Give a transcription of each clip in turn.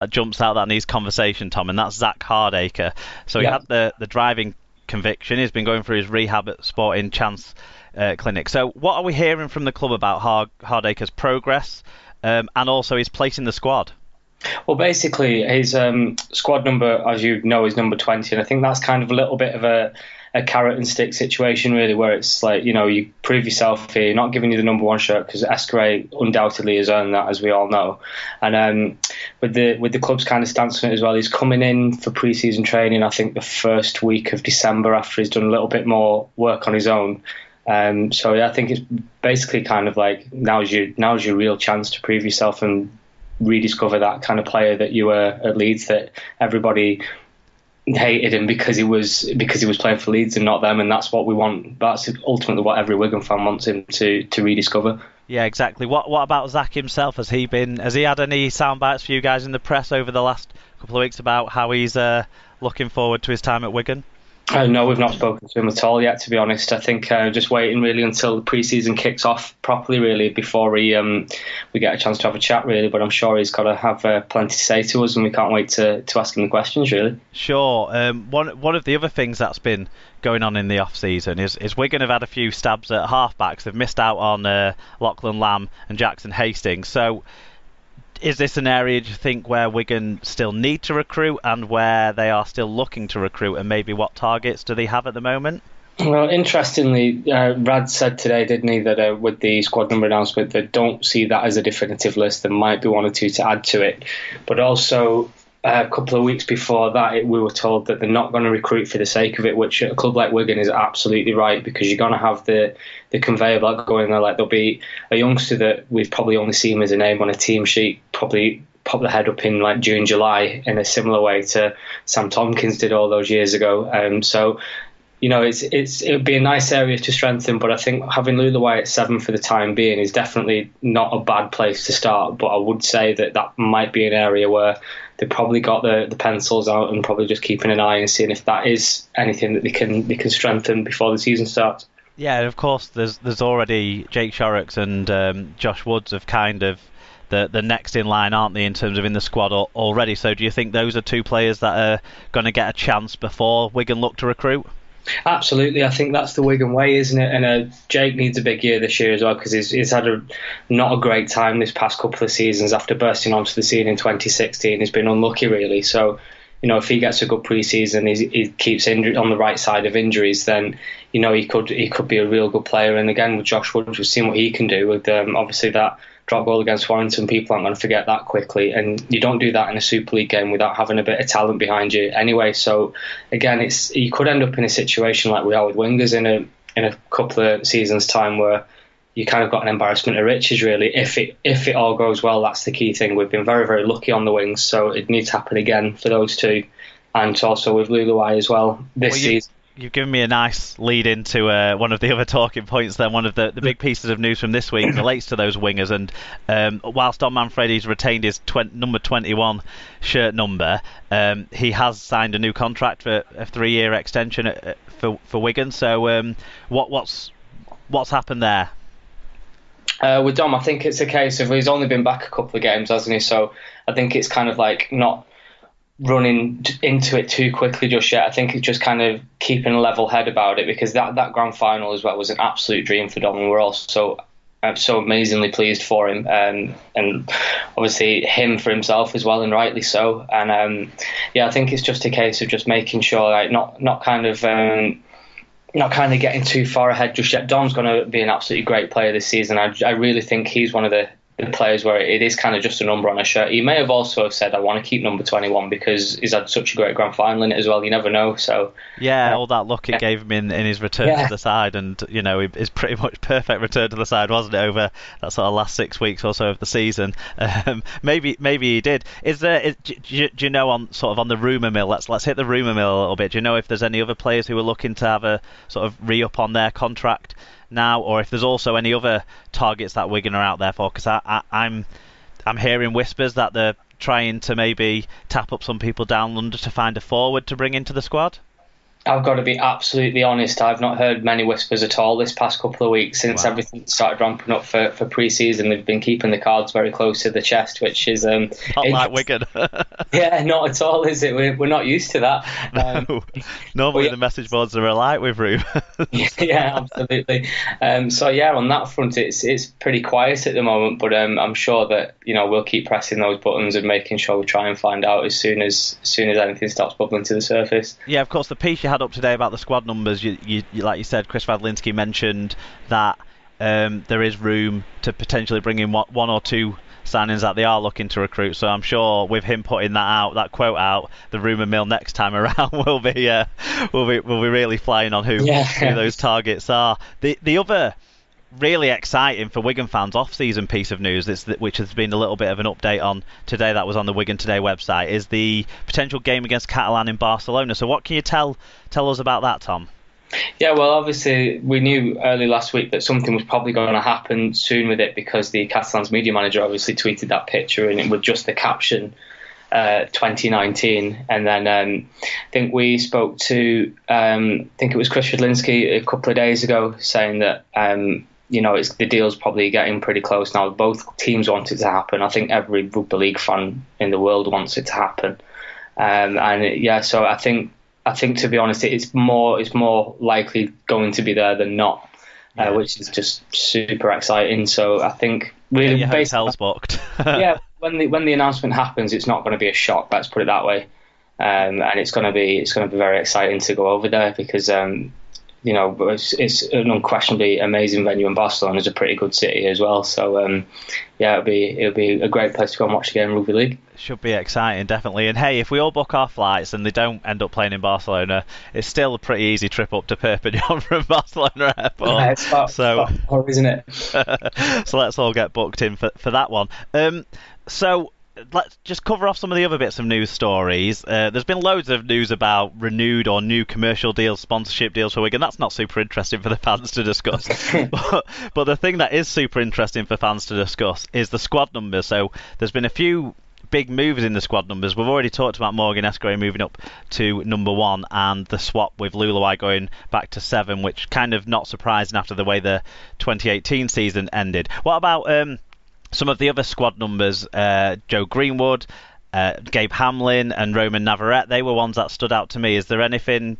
that jumps out that needs conversation, Tom, and that's Zach Hardacre. So he Yeah. had the driving conviction. He's been going through his rehab at Sporting Chance Clinic. So what are we hearing from the club about Hardacre's progress and also his place in the squad? Well, basically, his squad number, as you know, is number 20, and I think that's kind of a little bit of a carrot and stick situation, really, where it's like, you prove yourself here, not giving you the number one shirt because Esquire undoubtedly has earned that, as we all know. And with the club's kind of stance on it as well, he's coming in for pre-season training, I think, the first week of December after he's done a little bit more work on his own. So yeah, I think it's basically kind of like now's your real chance to prove yourself and rediscover that kind of player that you were at Leeds, that everybody hated him because he was playing for Leeds and not them, and that's what we want. That's ultimately what every Wigan fan wants him to rediscover. Yeah, exactly. What about Zach himself? Has he had any sound bites for you guys in the press over the last couple of weeks about how he's looking forward to his time at Wigan? No, we've not spoken to him at all yet, to be honest. I think just waiting really until the pre-season kicks off properly, really, before we get a chance to have a chat, really. But I'm sure he's got to have plenty to say to us, and we can't wait to ask him the questions, really. Sure. One of the other things that's been going on in the off-season is Wigan have had a few stabs at halfbacks. They've missed out on Lachlan Lamb and Jackson Hastings. So is this an area, do you think, where Wigan still need to recruit and where they are still looking to recruit, and maybe what targets do they have at the moment? Well, interestingly, Rad said today, didn't he, that with the squad number announcement, they don't see that as a definitive list. There might be one or two to add to it. But also, a couple of weeks before that, we were told that they're not going to recruit for the sake of it, which at a club like Wigan is absolutely right, because you're going to have the conveyor belt going there. Like, there'll be a youngster that we've probably only seen as a name on a team sheet, probably pop the head up in like June, July, in a similar way to Sam Tompkins did all those years ago. So, it would be a nice area to strengthen, but I think having Lulaway at 7 for the time being is definitely not a bad place to start. But I would say that might be an area where they probably got the pencils out and probably just keeping an eye and seeing if that is anything that they can strengthen before the season starts. Yeah, and of course there's already Jake Shorrocks and Josh Woods of kind of the next in line, aren't they, in terms of in the squad already? So do you think those are two players that are going to get a chance before Wigan look to recruit? Absolutely, I think that's the Wigan way, isn't it? And Jake needs a big year this year as well, because he's had not a great time this past couple of seasons after bursting onto the scene in 2016. He's been unlucky, really. So, if he gets a good pre-season, he keeps on the right side of injuries, then he could be a real good player. And again, with Josh Wood, we've seen what he can do with obviously that drop goal against Warrington. People aren't going to forget that quickly, and you don't do that in a Super League game without having a bit of talent behind you anyway. So again, you could end up in a situation like we are with wingers in a couple of seasons time, where you kind of got an embarrassment of riches, really. If it all goes well, that's the key thing. We've been very, very lucky on the wings, so it needs to happen again for those two, and also with Lulaway as well this season. You've given me a nice lead into one of the other talking points then. One of the big pieces of news from this week relates to those wingers, and whilst Don Manfredi's retained his number 21 shirt number, he has signed a new contract for a 3-year extension for Wigan. So what's happened there? With Dom, I think it's a case of he's only been back a couple of games, hasn't he? So I think it's kind of like not running into it too quickly just yet. I think it's just kind of keeping a level head about it, because that grand final as well was an absolute dream for Dom, and we're all so amazingly pleased for him, and obviously him for himself as well, and rightly so. And I think it's just a case of just making sure, like, not kind of getting too far ahead just yet. Dom's going to be an absolutely great player this season. I really think he's one of the players where it is kind of just a number on a shirt. He may have also said, I want to keep number 21 because he's had such a great grand final in it as well. You never know. So all that luck it gave him in his return to the side, and his pretty much perfect return to the side, wasn't it, over that sort of last 6 weeks or so of the season. Maybe he did. Do you know, on the rumour mill? Let's hit the rumour mill a little bit. Do you know if there's any other players who are looking to have a sort of re-up on their contract now, or if there's also any other targets that Wigan are out there for? Because I'm hearing whispers that they're trying to maybe tap up some people down London to find a forward to bring into the squad. I've got to be absolutely honest. I've not heard many whispers at all this past couple of weeks since everything started ramping up for pre-season. They've been keeping the cards very close to the chest, which is not like Wigan. Yeah, not at all, is it? We're not used to that. No. Normally the message boards are alight with room. Yeah, absolutely. So yeah, on that front, it's pretty quiet at the moment, but I'm sure that we'll keep pressing those buttons and making sure we try and find out as soon as anything starts bubbling to the surface. Yeah, of course. The piece you had up today about the squad numbers, you like you said, Chris Vadlinski mentioned that there is room to potentially bring in one or two signings that they are looking to recruit. So I'm sure with him putting that quote out, the rumour mill next time around will be really flying on who those targets are. The other really exciting for Wigan fans off-season piece of news, which has been a little bit of an update on today, that was on the Wigan Today website, is the potential game against Catalan in Barcelona. So what can you tell us about that, Tom? Yeah, well, obviously we knew early last week that something was probably going to happen soon with it, because the Catalan's media manager obviously tweeted that picture and it with just the caption 2019, and then I think we spoke to I think it was Chris Vadlinski a couple of days ago saying that the deal's probably getting pretty close now. Both teams want it to happen. I think every rugby league fan in the world wants it to happen, so I think to be honest, it's more likely going to be there than not, which is just super exciting. So I think really hotels booked. Yeah, when the announcement happens, it's not going to be a shock. Let's put it that way, and it's going to be very exciting to go over there, because it's an unquestionably amazing venue, and Barcelona is a pretty good city as well. So it'll be a great place to go and watch the game of rugby league. Should be exciting, definitely. And hey, if we all book our flights and they don't end up playing in Barcelona, it's still a pretty easy trip up to Perpignan from Barcelona Airport. Yeah, it's far, isn't it? So let's all get booked in for that one. So let's just cover off some of the other bits of news stories. There's been loads of news about renewed or new commercial deals, sponsorship deals for Wigan. That's not super interesting for the fans to discuss. But the thing that is super interesting for fans to discuss is the squad numbers. So there's been a few big moves in the squad numbers. We've already talked about Morgan Escray moving up to number 1 and the swap with Luluai going back to 7, which kind of not surprising after the way the 2018 season ended. What about some of the other squad numbers? Joe Greenwood, Gabe Hamlin and Roman Navarrete, they were ones that stood out to me. Is there anything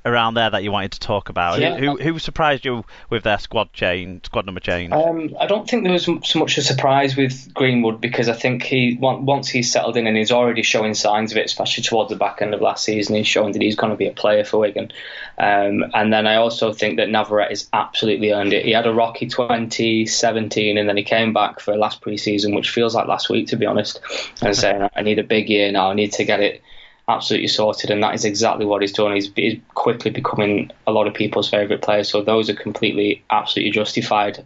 around there that you wanted to talk about? Yeah. Who surprised you with their squad number change? I don't think there was so much a surprise with Greenwood, because I think once he's settled in and he's already showing signs of it, especially towards the back end of last season, he's showing that he's going to be a player for Wigan. And then I also think that Navarrete has absolutely earned it. He had a rocky 2017 and then he came back for last pre-season, which feels like last week, to be honest, and saying, I need a big year now, I need to get it absolutely sorted, and that is exactly what he's done. He's quickly becoming a lot of people's favourite player, so those are absolutely justified.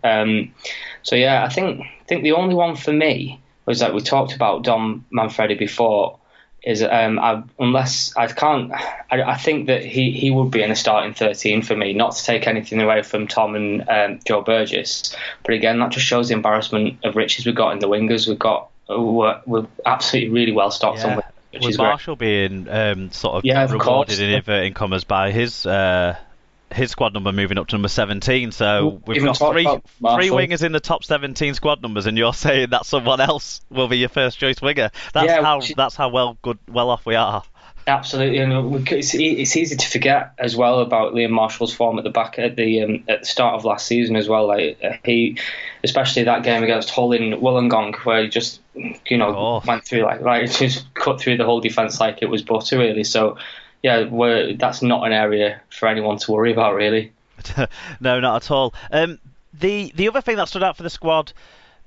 So yeah, I think the only one for me was that we talked about Dom Manfredi before, is I think that he would be in the starting 13 for me, not to take anything away from Tom and Joe Burgess, but again, that just shows the embarrassment of riches we've got in the wingers. We're absolutely really well stocked on. With Marshall being rewarded in inverting commas by his squad number moving up to number 17, so we've got three wingers in the top 17 squad numbers, and you're saying that someone else will be your first choice winger. That's how well off we are. Absolutely, and it's easy to forget as well about Liam Marshall's form at the start of last season as well. Like he, especially that game against Hull in Wollongong, where he just went through like just cut through the whole defence like it was butter, really. So yeah, that's not an area for anyone to worry about, really. No, not at all. The other thing that stood out for the squad,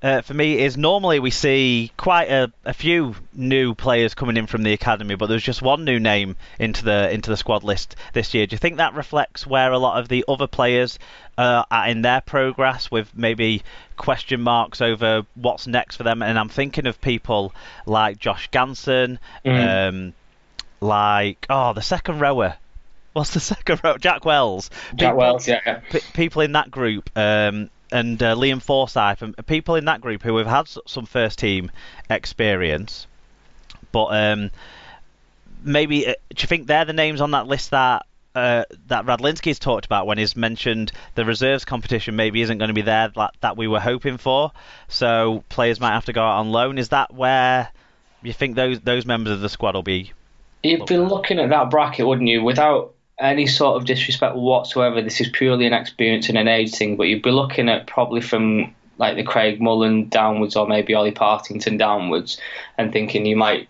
for me, is normally we see quite a few new players coming in from the academy, but there's just one new name into the squad list this year. Do you think that reflects where a lot of the other players are in their progress, with maybe question marks over what's next for them? And I'm thinking of people like Josh Ganson, the second rower. What's the second rower? Jack Wells. Yeah. People in that group. And Liam Forsyth, and people in that group who have had some first team experience, but maybe do you think they're the names on that list that that Radlinski's talked about when he's mentioned the reserves competition maybe isn't going to be there that we were hoping for, so players might have to go out on loan. Is that where you think those members of the squad will be? You'd be looking at that bracket, wouldn't you? Without any sort of disrespect whatsoever, this is purely an experience and an age thing, but you'd be looking at probably from like the Craig Mullen downwards, or maybe Ollie Partington downwards, and thinking you might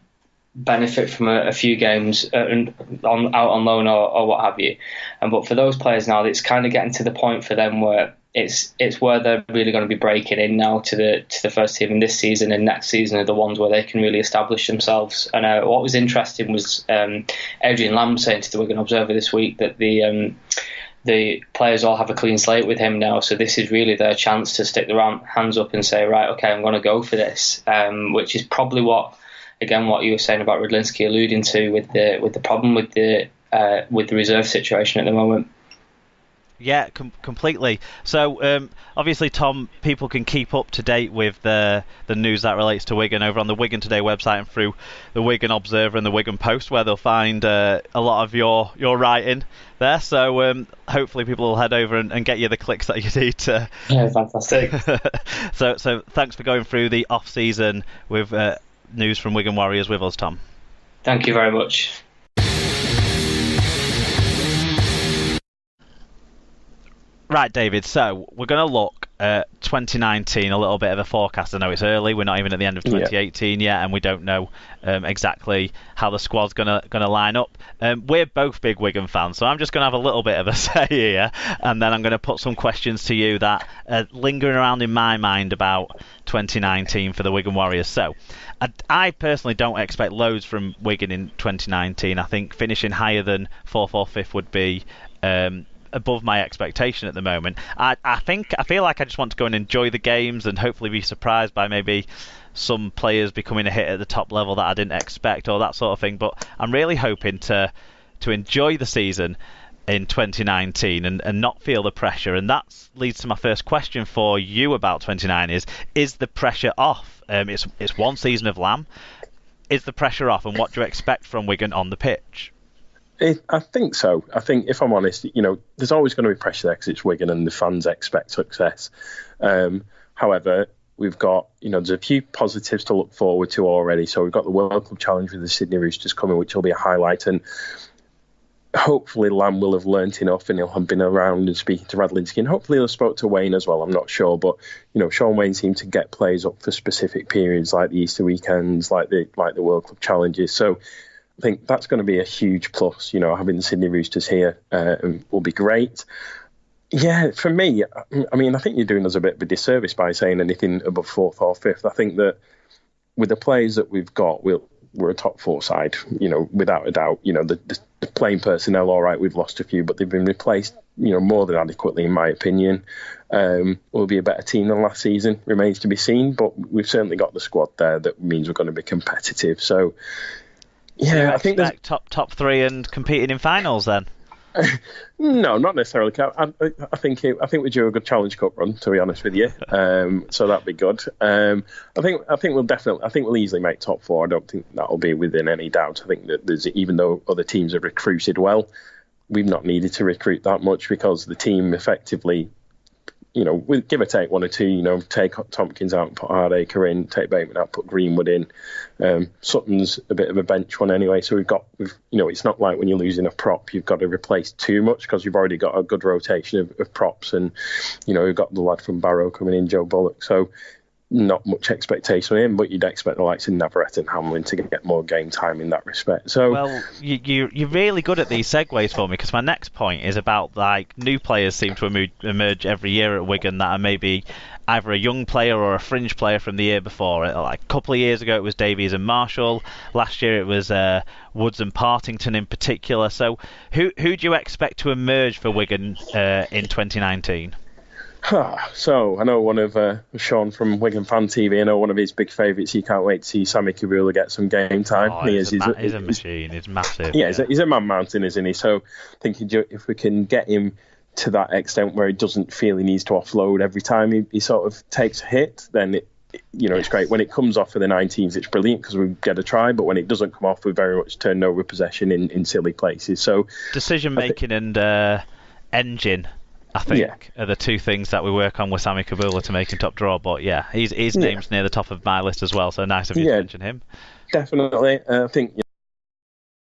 benefit from a few games out on loan or what have you. But for those players now, it's kind of getting to the point for them where it's where they're really going to be breaking in now to the first team, in this season and next season are the ones where they can really establish themselves. And what was interesting was Adrian Lamb saying to the Wigan Observer this week that the players all have a clean slate with him now, so this is really their chance to stick their hands up and say, right, okay, I'm going to go for this, which is probably what you were saying about Radlinski alluding to with the problem with the reserve situation at the moment. Yeah, completely. So obviously, Tom, people can keep up to date with the news that relates to Wigan over on the Wigan Today website and through the Wigan Observer and the Wigan Post, where they'll find a lot of your writing there. So hopefully people will head over and get you the clicks that you need to. Yeah, fantastic. So thanks for going through the off-season with news from Wigan Warriors with us, Tom. Thank you very much. Right, David, so we're going to look at 2019, a little bit of a forecast. I know it's early, we're not even at the end of 2018 yet, and we don't know exactly how the squad's going to line up. We're both big Wigan fans, so I'm just going to have a little bit of a say here, and then I'm going to put some questions to you that are lingering around in my mind about 2019 for the Wigan Warriors. So I personally don't expect loads from Wigan in 2019. I think finishing higher than 4th or 5th would be above my expectation at the moment. I feel like I just want to go and enjoy the games and hopefully be surprised by maybe some players becoming a hit at the top level that I didn't expect or that sort of thing. But I'm really hoping to enjoy the season in 2019 and not feel the pressure. And that leads to my first question for you about 2019 is the pressure off? It's one season of Lamb. Is the pressure off, and what do you expect from Wigan on the pitch? I think so. I think, if I'm honest, there's always going to be pressure there because it's Wigan and the fans expect success. However, we've got, there's a few positives to look forward to already. So we've got the World Club Challenge with the Sydney Roosters coming, which will be a highlight. And hopefully Lamb will have learnt enough and he'll have been around and speaking to Radlinski. And hopefully he'll have spoke to Wayne as well. I'm not sure. But, Sean Wayne seemed to get players up for specific periods like the Easter weekends, like the World Club Challenges. So I think that's going to be a huge plus. Having the Sydney Roosters here will be great. Yeah, for me, I think you're doing us a bit of a disservice by saying anything above 4th or 5th. I think that with the players that we've got, we're a top 4 side, without a doubt. The playing personnel, all right, we've lost a few, but they've been replaced, more than adequately, in my opinion. We'll be a better team than last season, remains to be seen, but we've certainly got the squad there that means we're going to be competitive. So, yeah, I think there's top 3 and competing in finals then. No, not necessarily. I think we do a good Challenge Cup run, to be honest with you. So that'd be good. I think we'll easily make top 4. I don't think that'll be within any doubt. I think that even though other teams have recruited well, we've not needed to recruit that much because the team effectively, we give or take 1 or 2, take Tompkins out and put Hardacre in, take Bateman out, put Greenwood in. Sutton's a bit of a bench one anyway, so it's not like when you're losing a prop, you've got to replace too much because you've already got a good rotation of props, and we've got the lad from Barrow coming in, Joe Bullock, so not much expectation on him, but you'd expect the likes of Navarrete and Hamlin to get more game time in that respect. So, well, you're really good at these segues for me, because my next point is about new players seem to emerge every year at Wigan that are maybe either a young player or a fringe player from the year before. Like a couple of years ago it was Davies and Marshall. Last year it was Woods and Partington in particular. So who do you expect to emerge for Wigan in 2019? So I know one of Sean from Wigan Fan TV. I know one of his big favourites. He can't wait to see Sammy Kabula get some game time. He's a machine. He's massive. Yeah, he's a man mountain, isn't he? So I think if we can get him to that extent where he doesn't feel he needs to offload every time he sort of takes a hit, then It's great. When it comes off for the 19s, it's brilliant because we get a try, but when it doesn't come off, we very much turn over possession in silly places. So decision making and engine, I think, are the two things that we work on with Sami Kabula to make him top draw. But his name's near the top of my list as well, so nice of you to mention him. Definitely. I think